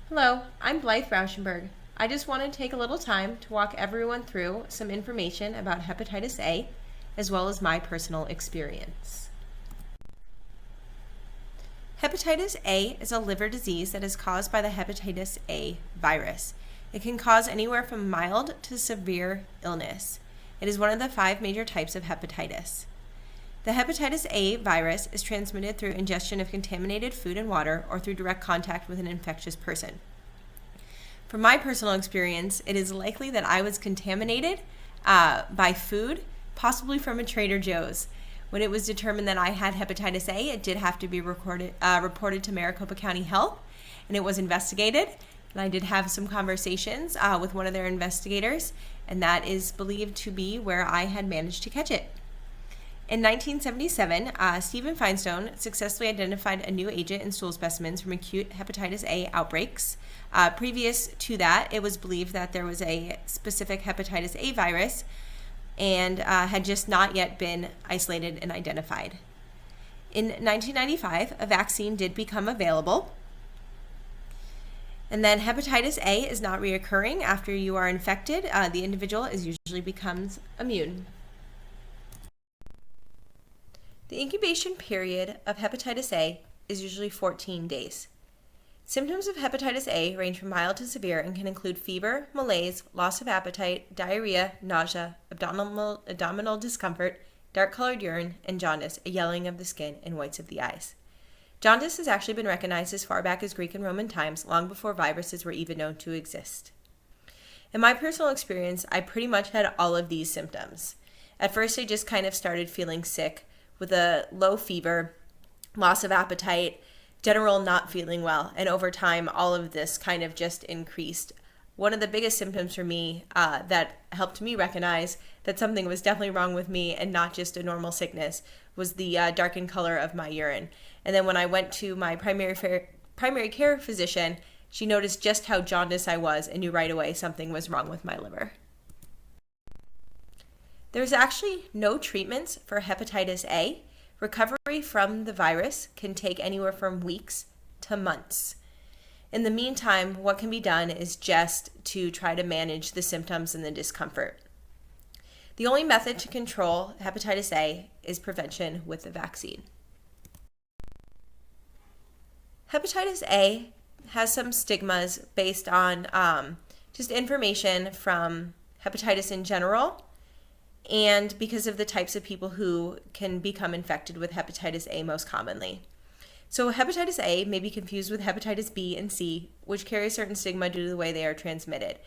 Hello, I'm Blythe Rauschenberg. I just want to take a little time to walk everyone through some information about hepatitis A, as well as my personal experience. Hepatitis A is a liver disease that is caused by the hepatitis A virus. It can cause anywhere from mild to severe illness. It is one of the 5 major types of hepatitis. The hepatitis A virus is transmitted through ingestion of contaminated food and water or through direct contact with an infectious person. From my personal experience, it is likely that I was contaminated by food, possibly from a Trader Joe's. When it was determined that I had hepatitis A, it did have to be reported to Maricopa County Health, and it was investigated. And I did have some conversations with one of their investigators, and that is believed to be where I had managed to catch it. In 1977, Stephen Feinstone successfully identified a new agent in stool specimens from acute hepatitis A outbreaks. Previous to that, it was believed that there was a specific hepatitis A virus and had just not yet been isolated and identified. In 1995, a vaccine did become available. And then hepatitis A is not reoccurring after you are infected. The individual usually becomes immune. The incubation period of hepatitis A is usually 14 days. Symptoms of hepatitis A range from mild to severe and can include fever, malaise, loss of appetite, diarrhea, nausea, abdominal discomfort, dark-colored urine, and jaundice, a yellowing of the skin and whites of the eyes. Jaundice has actually been recognized as far back as Greek and Roman times, long before viruses were even known to exist. In my personal experience, I pretty much had all of these symptoms. At first, I just kind of started feeling sick with a low fever, loss of appetite, general not feeling well, and over time, all of this kind of just increased. One of the biggest symptoms for me that helped me recognize that something was definitely wrong with me and not just a normal sickness was the darkened color of my urine. And then when I went to my primary care physician, she noticed just how jaundiced I was and knew right away something was wrong with my liver. There's actually no treatments for hepatitis A. Recovery from the virus can take anywhere from weeks to months. In the meantime, what can be done is just to try to manage the symptoms and the discomfort. The only method to control hepatitis A is prevention with the vaccine. Hepatitis A has some stigmas based on just information from hepatitis in general, and because of the types of people who can become infected with hepatitis A most commonly. So hepatitis A may be confused with hepatitis B and C, which carry a certain stigma due to the way they are transmitted.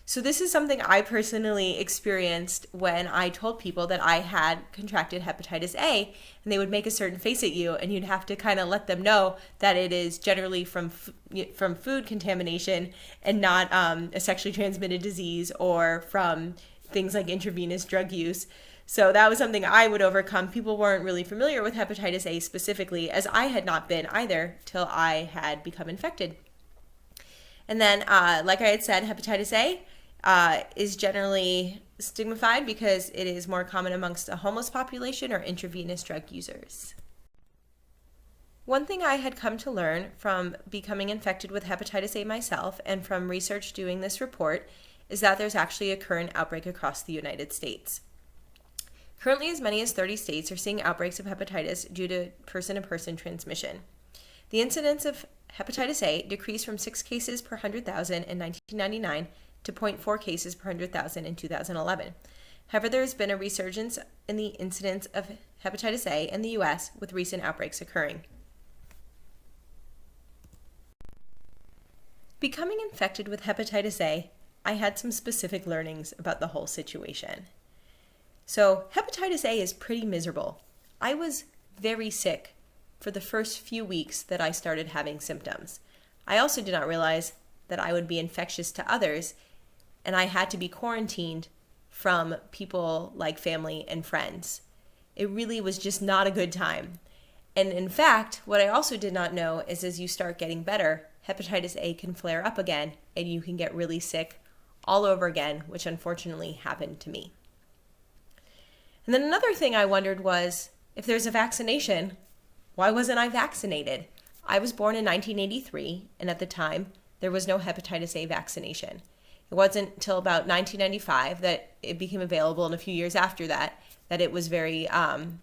So this is something I personally experienced when I told people that I had contracted hepatitis A, and they would make a certain face at you, and you'd have to kind of let them know that it is generally from food contamination and not a sexually transmitted disease or from things like intravenous drug use. So that was something I would overcome. People weren't really familiar with hepatitis A specifically, as I had not been either till I had become infected. And then, like I had said, hepatitis A is generally stigmatized because it is more common amongst a homeless population or intravenous drug users. One thing I had come to learn from becoming infected with hepatitis A myself and from research doing this report is that there's actually a current outbreak across the United States. Currently, as many as 30 states are seeing outbreaks of hepatitis due to person-to-person transmission. The incidence of hepatitis A decreased from 6 cases per 100,000 in 1999 to 0.4 cases per 100,000 in 2011. However, there has been a resurgence in the incidence of hepatitis A in the U.S., with recent outbreaks occurring. Becoming infected with hepatitis A, I had some specific learnings about the whole situation. So, hepatitis A is pretty miserable. I was very sick for the first few weeks that I started having symptoms. I also did not realize that I would be infectious to others, and I had to be quarantined from people like family and friends. It really was just not a good time. And in fact, what I also did not know is as you start getting better, hepatitis A can flare up again, and you can get really sick all over again, which unfortunately happened to me. And then another thing I wondered was, if there's a vaccination, why wasn't I vaccinated? I was born in 1983, and at the time, there was no hepatitis A vaccination. It wasn't until about 1995 that it became available, and a few years after that, that it was very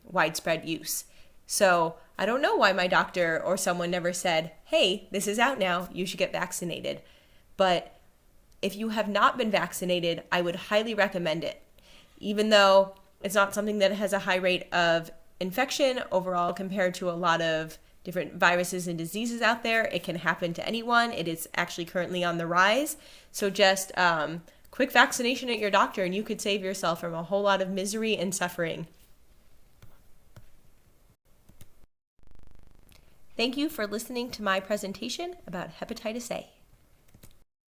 widespread use. So I don't know why my doctor or someone never said, hey, this is out now, you should get vaccinated. But if you have not been vaccinated, I would highly recommend it. Even though it's not something that has a high rate of infection overall compared to a lot of different viruses and diseases out there, it can happen to anyone. It is actually currently on the rise. So just quick vaccination at your doctor and you could save yourself from a whole lot of misery and suffering. Thank you for listening to my presentation about hepatitis A.